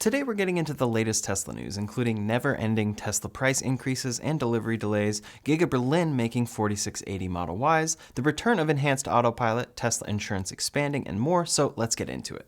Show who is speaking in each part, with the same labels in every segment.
Speaker 1: Today we're getting into the latest Tesla news, including never-ending Tesla price increases and delivery delays, Giga Berlin making 4680 Model Ys, the return of enhanced Autopilot, Tesla insurance expanding, and more, so let's get into it.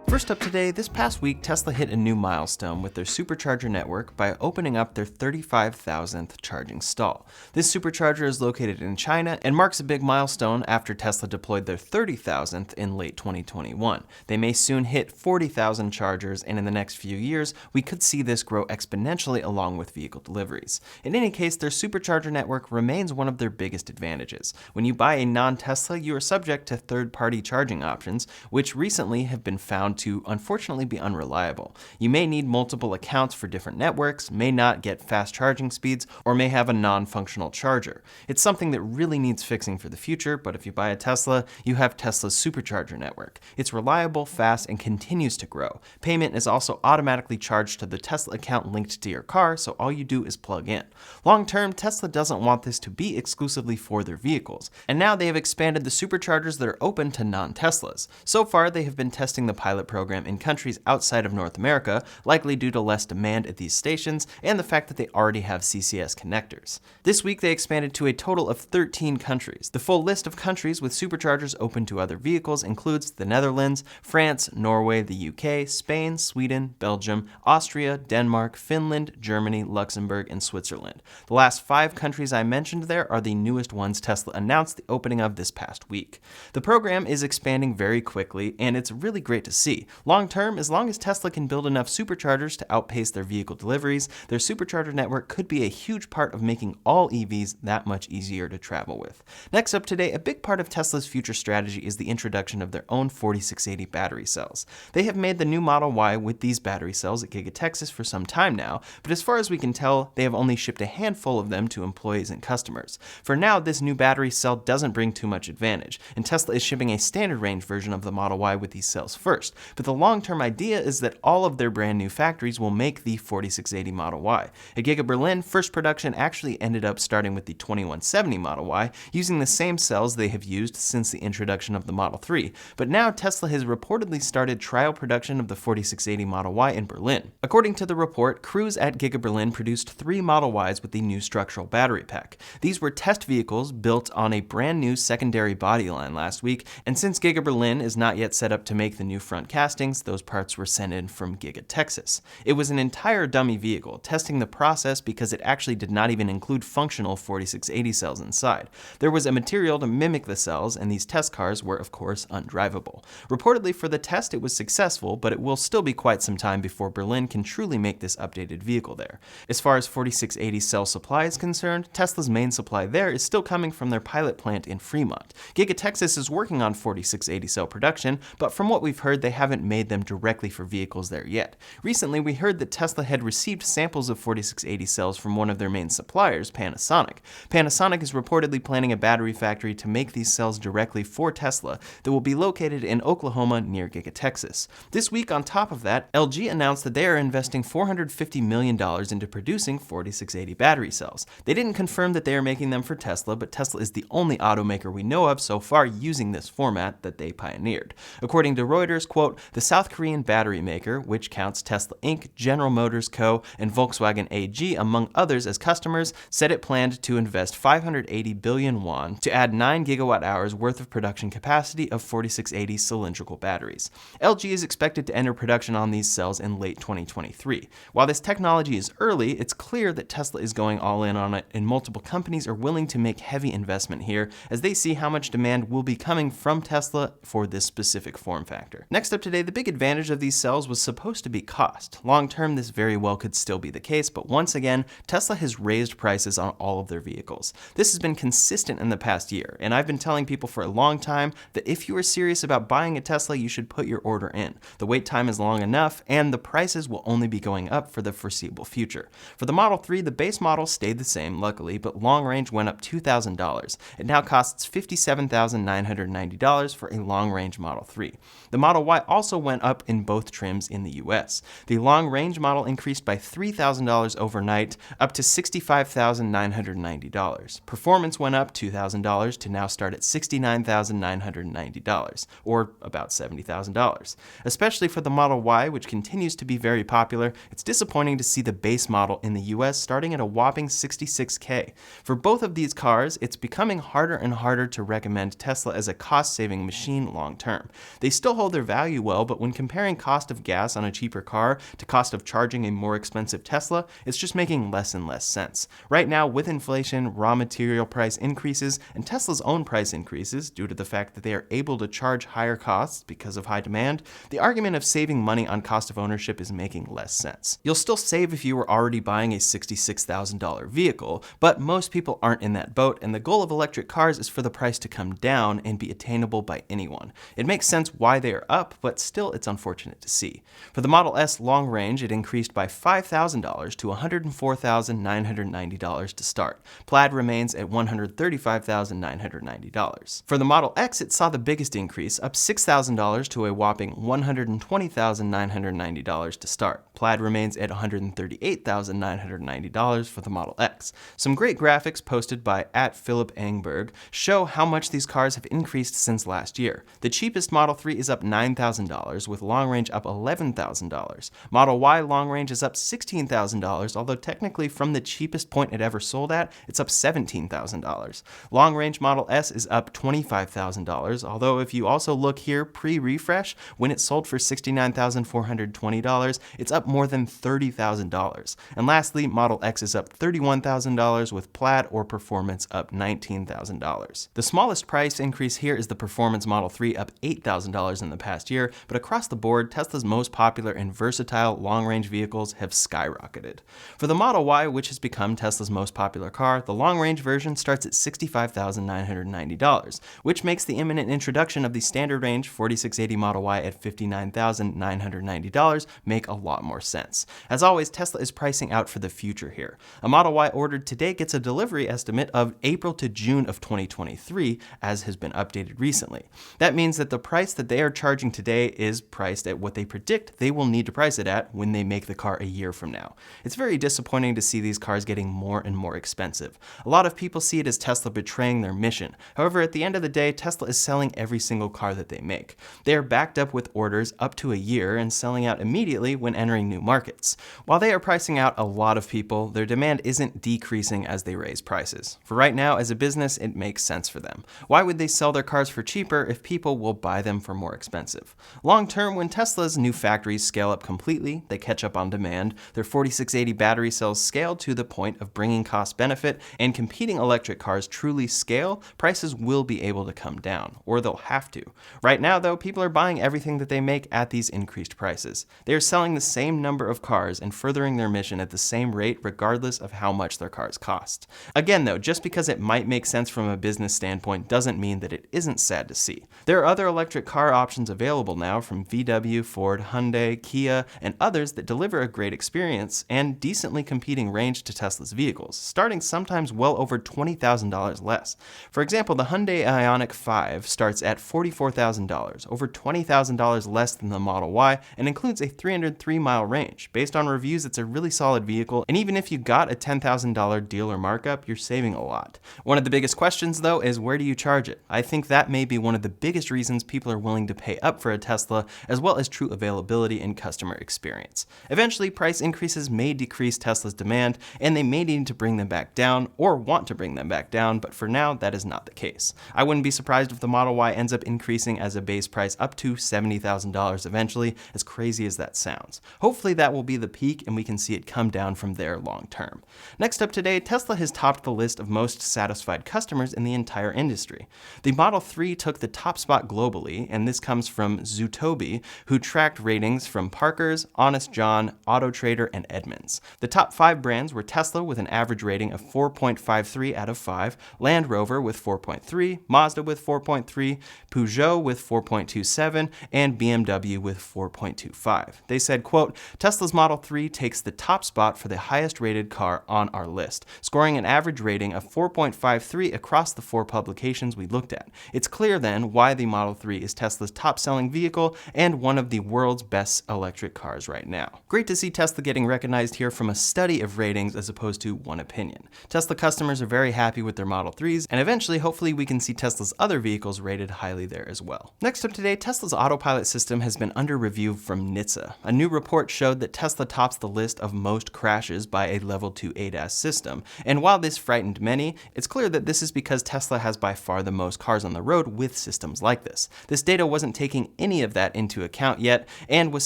Speaker 1: First up today, this past week, Tesla hit a new milestone with their Supercharger network by opening up their 35,000th charging stall. This Supercharger is located in China and marks a big milestone after Tesla deployed their 30,000th in late 2021. They may soon hit 40,000 chargers, and in the next few years, we could see this grow exponentially along with vehicle deliveries. In any case, their Supercharger network remains one of their biggest advantages. When you buy a non-Tesla, you are subject to third-party charging options, which recently have been found to unfortunately be unreliable. You may need multiple accounts for different networks, may not get fast charging speeds, or may have a non-functional charger. It's something that really needs fixing for the future, but if you buy a Tesla, you have Tesla's Supercharger network. It's reliable, fast, and continues to grow. Payment is also automatically charged to the Tesla account linked to your car, so all you do is plug in. Long term, Tesla doesn't want this to be exclusively for their vehicles, and now they have expanded the Superchargers that are open to non-Teslas. So far, they have been testing the pilot program in countries outside of North America, likely due to less demand at these stations and the fact that they already have CCS connectors. This week they expanded to a total of 13 countries. The full list of countries with Superchargers open to other vehicles includes the Netherlands, France, Norway, the UK, Spain, Sweden, Belgium, Austria, Denmark, Finland, Germany, Luxembourg, and Switzerland. The last 5 countries I mentioned there are the newest ones Tesla announced the opening of this past week. The program is expanding very quickly, and it's really great to see. Long term, as long as Tesla can build enough Superchargers to outpace their vehicle deliveries, their Supercharger network could be a huge part of making all EVs that much easier to travel with. Next up today, a big part of Tesla's future strategy is the introduction of their own 4680 battery cells. They have made the new Model Y with these battery cells at Giga Texas for some time now, but as far as we can tell, they have only shipped a handful of them to employees and customers. For now, this new battery cell doesn't bring too much advantage, and Tesla is shipping a standard range version of the Model Y with these cells first, but the long-term idea is that all of their brand new factories will make the 4680 Model Y. At Giga Berlin, first production actually ended up starting with the 2170 Model Y, using the same cells they have used since the introduction of the Model 3, but now Tesla has reportedly started trial production of the 4680 Model Y in Berlin. According to the report, crews at Giga Berlin produced 3 Model Ys with the new structural battery pack. These were test vehicles built on a brand new secondary body line last week, and since Giga Berlin is not yet set up to make the new front castings, those parts were sent in from Giga Texas. It was an entire dummy vehicle, testing the process because it actually did not even include functional 4680 cells inside. There was a material to mimic the cells, and these test cars were, of course, undrivable. Reportedly for the test it was successful, but it will still be quite some time before Berlin can truly make this updated vehicle there. As far as 4680 cell supply is concerned, Tesla's main supply there is still coming from their pilot plant in Fremont. Giga Texas is working on 4680 cell production, but from what we've heard, they haven't made them directly for vehicles there yet. Recently, we heard that Tesla had received samples of 4680 cells from one of their main suppliers, Panasonic. Panasonic is reportedly planning a battery factory to make these cells directly for Tesla that will be located in Oklahoma near Giga Texas. This week, on top of that, LG announced that they are investing $450 million into producing 4680 battery cells. They didn't confirm that they are making them for Tesla, but Tesla is the only automaker we know of so far using this format that they pioneered. According to Reuters, quote, the South Korean battery maker, which counts Tesla Inc., General Motors Co., and Volkswagen AG, among others, as customers, said it planned to invest 580 billion won to add 9 gigawatt-hours worth of production capacity of 4680 cylindrical batteries. LG is expected to enter production on these cells in late 2023. While this technology is early, it's clear that Tesla is going all in on it, and multiple companies are willing to make heavy investment here as they see how much demand will be coming from Tesla for this specific form factor. Next up today, the big advantage of these cells was supposed to be cost. Long term, this very well could still be the case, but once again, Tesla has raised prices on all of their vehicles. This has been consistent in the past year, and I've been telling people for a long time that if you are serious about buying a Tesla, you should put your order in. The wait time is long enough, and the prices will only be going up for the foreseeable future. For the Model 3, the base model stayed the same, luckily, but long range went up $2,000. It now costs $57,990 for a long range Model 3. The Model Y also went up in both trims in the US. The long-range model increased by $3,000 overnight, up to $65,990. Performance went up $2,000 to now start at $69,990, or about $70,000. Especially for the Model Y, which continues to be very popular, it's disappointing to see the base model in the US starting at a whopping $66K. For both of these cars, it's becoming harder and harder to recommend Tesla as a cost-saving machine long-term. They still hold their value well, but when comparing cost of gas on a cheaper car to cost of charging a more expensive Tesla, it's just making less and less sense. Right now, with inflation, raw material price increases, and Tesla's own price increases due to the fact that they are able to charge higher costs because of high demand, the argument of saving money on cost of ownership is making less sense. You'll still save if you were already buying a $66,000 vehicle, but most people aren't in that boat, and the goal of electric cars is for the price to come down and be attainable by anyone. It makes sense why they are up, but still it's unfortunate to see. For the Model S long range, it increased by $5,000 to $104,990 to start. Plaid remains at $135,990. For the Model X, it saw the biggest increase, up $6,000 to a whopping $120,990 to start. Plaid remains at $138,990 for the Model X. Some great graphics posted by @PhilipAngberg show how much these cars have increased since last year. The cheapest Model 3 is up $9,000, with long range up $11,000. Model Y long range is up $16,000, although technically from the cheapest point it ever sold at, it's up $17,000. Long range Model S is up $25,000, although if you also look here pre-refresh, when it sold for $69,420, it's up more than $30,000. And lastly, Model X is up $31,000, with Plaid or Performance up $19,000. The smallest price increase here is the Performance Model 3, up $8,000 in the past year, but across the board, Tesla's most popular and versatile long-range vehicles have skyrocketed. For the Model Y, which has become Tesla's most popular car, the long-range version starts at $65,990, which makes the imminent introduction of the standard range 4680 Model Y at $59,990 make a lot more sense. As always, Tesla is pricing out for the future here. A Model Y ordered today gets a delivery estimate of April to June of 2023, as has been updated recently. That means that the price that they are charging today is priced at what they predict they will need to price it at when they make the car a year from now. It's very disappointing to see these cars getting more and more expensive. A lot of people see it as Tesla betraying their mission. However, at the end of the day, Tesla is selling every single car that they make. They are backed up with orders up to a year and selling out immediately when entering new markets. While they are pricing out a lot of people, their demand isn't decreasing as they raise prices. For right now, as a business, it makes sense for them. Why would they sell their cars for cheaper if people will buy them for more expensive? Long term, when Tesla's new factories scale up completely, they catch up on demand, their 4680 battery cells scale to the point of bringing cost benefit, and competing electric cars truly scale, prices will be able to come down, or they'll have to. Right now, though, people are buying everything that they make at these increased prices. They are selling the same number of cars and furthering their mission at the same rate regardless of how much their cars cost. Again though, just because it might make sense from a business standpoint doesn't mean that it isn't sad to see. There are other electric car options available now from VW, Ford, Hyundai, Kia, and others that deliver a great experience and decently competing range to Tesla's vehicles, starting sometimes well over $20,000 less. For example, the Hyundai Ioniq 5 starts at $44,000, over $20,000 less than the Model Y, and includes a 303-mile range. Based on reviews, it's a really solid vehicle, and even if you got a $10,000 dealer markup, you're saving a lot. One of the biggest questions, though, is where do you charge it? I think that may be one of the biggest reasons people are willing to pay up for a Tesla, as well as true availability and customer experience. Eventually, price increases may decrease Tesla's demand, and they may need to bring them back down, or want to bring them back down, but for now, that is not the case. I wouldn't be surprised if the Model Y ends up increasing as a base price up to $70,000 eventually, as crazy as that sounds. Hopefully that will be the peak and we can see it come down from there long term. Next up today, Tesla has topped the list of most satisfied customers in the entire industry. The Model 3 took the top spot globally, and this comes from Zootobi, who tracked ratings from Parker's, Honest John, AutoTrader, and Edmunds. The top 5 brands were Tesla with an average rating of 4.53 out of 5, Land Rover with 4.3, Mazda with 4.3, Peugeot with 4.27, and BMW with 4.25. They said, quote, Tesla's Model 3 takes the top spot for the highest rated car on our list, scoring an average rating of 4.53 across the 4 publications we looked at. It's clear then why the Model 3 is Tesla's top selling vehicle vehicle and one of the world's best electric cars right now. Great to see Tesla getting recognized here from a study of ratings as opposed to one opinion. Tesla customers are very happy with their Model 3s, and eventually, hopefully, we can see Tesla's other vehicles rated highly there as well. Next up today, Tesla's Autopilot system has been under review from NHTSA. A new report showed that Tesla tops the list of most crashes by a Level 2 ADAS system, and while this frightened many, it's clear that this is because Tesla has by far the most cars on the road with systems like this. This data wasn't taking any of that into account yet, and was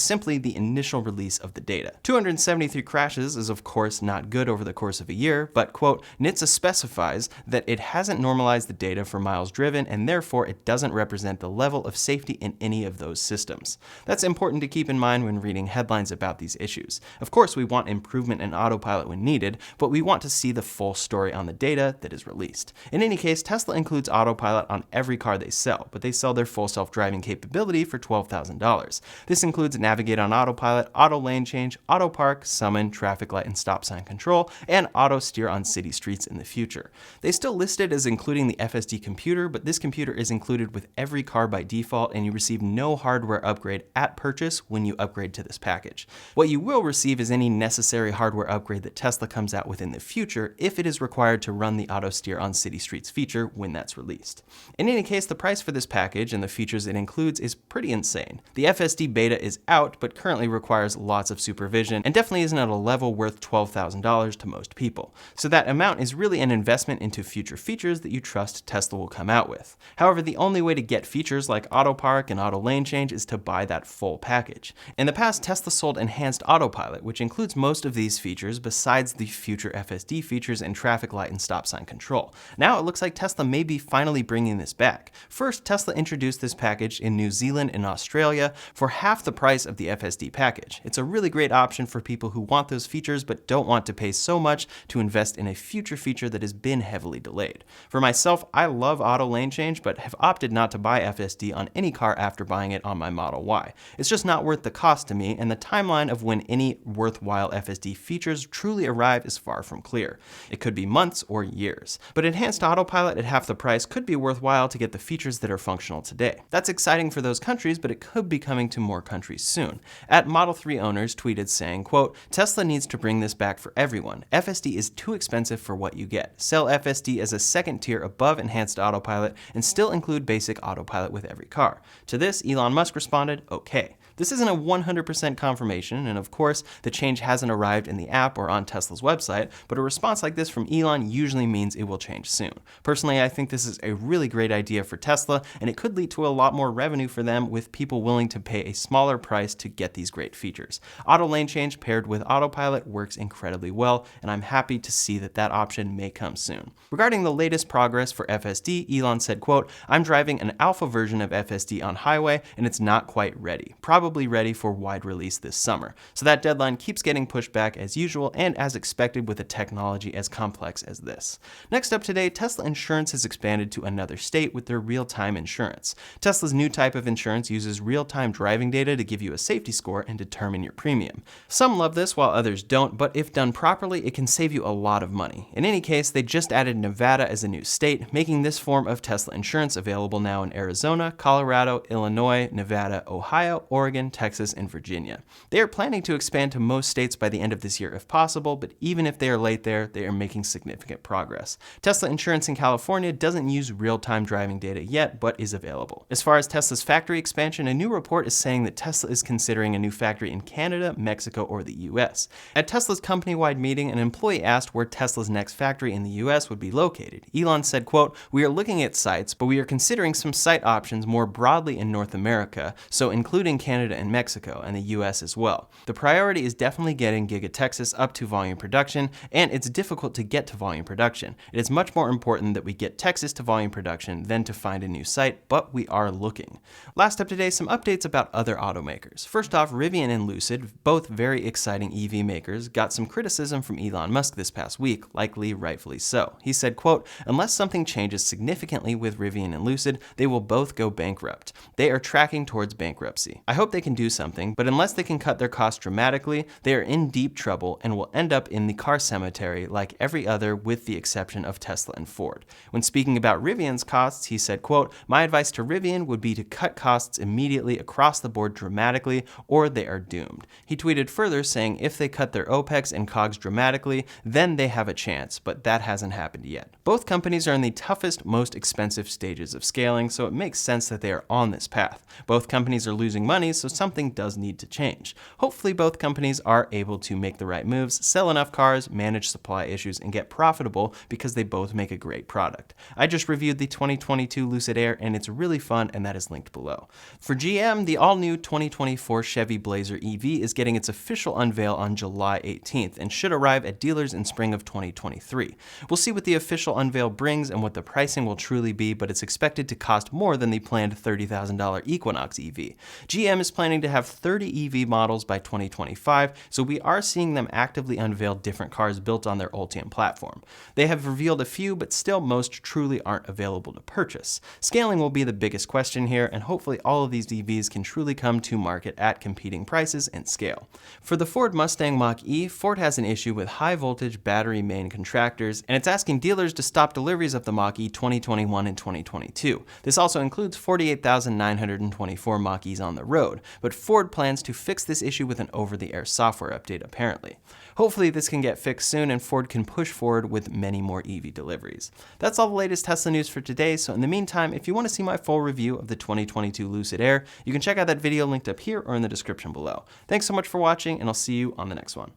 Speaker 1: simply the initial release of the data. 273 crashes is of course not good over the course of a year, but quote, NHTSA specifies that it hasn't normalized the data for miles driven, and therefore it doesn't represent the level of safety in any of those systems. That's important to keep in mind when reading headlines about these issues. Of course, we want improvement in Autopilot when needed, but we want to see the full story on the data that is released. In any case, Tesla includes Autopilot on every car they sell, but they sell their full self-driving capability for $12,000. This includes Navigate on Autopilot, Auto Lane Change, Auto Park, Summon, Traffic Light and Stop Sign Control, and Auto Steer on city streets in the future. They still list it as including the FSD computer, but this computer is included with every car by default, and you receive no hardware upgrade at purchase when you upgrade to this package. What you will receive is any necessary hardware upgrade that Tesla comes out with in the future if it is required to run the Auto Steer on city streets feature when that's released. In any case, the price for this package and the features it includes is pretty insane. The FSD beta is out, but currently requires lots of supervision and definitely isn't at a level worth $12,000 to most people. So that amount is really an investment into future features that you trust Tesla will come out with. However, the only way to get features like Auto Park and Auto Lane Change is to buy that full package. In the past, Tesla sold enhanced Autopilot, which includes most of these features besides the future FSD features and traffic light and stop sign control. Now it looks like Tesla may be finally bringing this back. First, Tesla introduced this package in New Zealand and Australia for half the price of the FSD package. It's a really great option for people who want those features but don't want to pay so much to invest in a future feature that has been heavily delayed. For myself, I love Auto Lane Change, but have opted not to buy FSD on any car after buying it on my Model Y. It's just not worth the cost to me, and the timeline of when any worthwhile FSD features truly arrive is far from clear. It could be months or years. But enhanced Autopilot at half the price could be worthwhile to get the features that are functional today. That's exciting for those countries, but it could be coming to more countries soon. At Model 3 owners tweeted saying, quote, Tesla needs to bring this back for everyone. FSD is too expensive for what you get. Sell FSD as a second tier above enhanced Autopilot and still include basic Autopilot with every car. To this, Elon Musk responded, okay. This isn't a 100% confirmation, and of course, the change hasn't arrived in the app or on Tesla's website, but a response like this from Elon usually means it will change soon. Personally, I think this is a really great idea for Tesla, and it could lead to a lot more revenue for them with people willing to pay a smaller price to get these great features. Auto Lane Change paired with Autopilot works incredibly well, and I'm happy to see that that option may come soon. Regarding the latest progress for FSD, Elon said, quote, I'm driving an alpha version of FSD on highway, and it's not quite ready. Probably ready for wide release this summer. So that deadline keeps getting pushed back as usual and as expected with a technology as complex as this. Next up today, Tesla Insurance has expanded to another state with their real-time insurance. Tesla's new type of insurance uses real-time driving data to give you a safety score and determine your premium. Some love this while others don't, but if done properly, it can save you a lot of money. In any case, they just added Nevada as a new state, making this form of Tesla insurance available now in Arizona, Colorado, Illinois, Nevada, Ohio, Oregon, Texas, and Virginia. They are planning to expand to most states by the end of this year if possible, but even if they are late there, they are making significant progress. Tesla Insurance in California doesn't use real-time driving data yet, but is available. As far as Tesla's factory expansion, a new report is saying that Tesla is considering a new factory in Canada, Mexico, or the US. At Tesla's company-wide meeting, an employee asked where Tesla's next factory in the US would be located. Elon said, quote, we are looking at sites, but we are considering some site options more broadly in North America, so including Canada and Mexico and the US as well. The priority is definitely getting Giga Texas up to volume production, and it's difficult to get to volume production. It is much more important that we get Texas to volume production than to find a new site, but we are looking. Last up today, some updates about other automakers. First off, Rivian and Lucid, both very exciting EV makers, got some criticism from Elon Musk this past week, likely rightfully so. He said, quote, unless something changes significantly with Rivian and Lucid, they will both go bankrupt. They are tracking towards bankruptcy. I hope they can do something, but unless they can cut their costs dramatically, they are in deep trouble and will end up in the car cemetery like every other with the exception of Tesla and Ford. When speaking about Rivian's costs, he said, quote, my advice to Rivian would be to cut costs costs immediately across the board dramatically, or they are doomed. He tweeted further saying if they cut their OPEX and COGS dramatically, then they have a chance, but that hasn't happened yet. Both companies are in the toughest, most expensive stages of scaling, so it makes sense that they are on this path. Both companies are losing money, so something does need to change. Hopefully both companies are able to make the right moves, sell enough cars, manage supply issues, and get profitable because they both make a great product. I just reviewed the 2022 Lucid Air and it's really fun, and that is linked below. For GM, the all-new 2024 Chevy Blazer EV is getting its official unveil on July 18th and should arrive at dealers in spring of 2023. We'll see what the official unveil brings and what the pricing will truly be, but it's expected to cost more than the planned $30,000 Equinox EV. GM is planning to have 30 EV models by 2025, so we are seeing them actively unveil different cars built on their Ultium platform. They have revealed a few, but still most truly aren't available to purchase. Scaling will be the biggest question here, and hopefully all of these EVs can truly come to market at competing prices and scale. For the Ford Mustang Mach-E, Ford has an issue with high voltage battery main contractors, and it's asking dealers to stop deliveries of the Mach-E 2021 and 2022. This also includes 48,924 Mach-Es on the road, but Ford plans to fix this issue with an over-the-air software update apparently. Hopefully this can get fixed soon and Ford can push forward with many more EV deliveries. That's all the latest Tesla news for today, so in the meantime, if you want to see my full review of the 2022 Lucid Air, you can check out that video linked up here or in the description below. Thanks so much for watching, and I'll see you on the next one.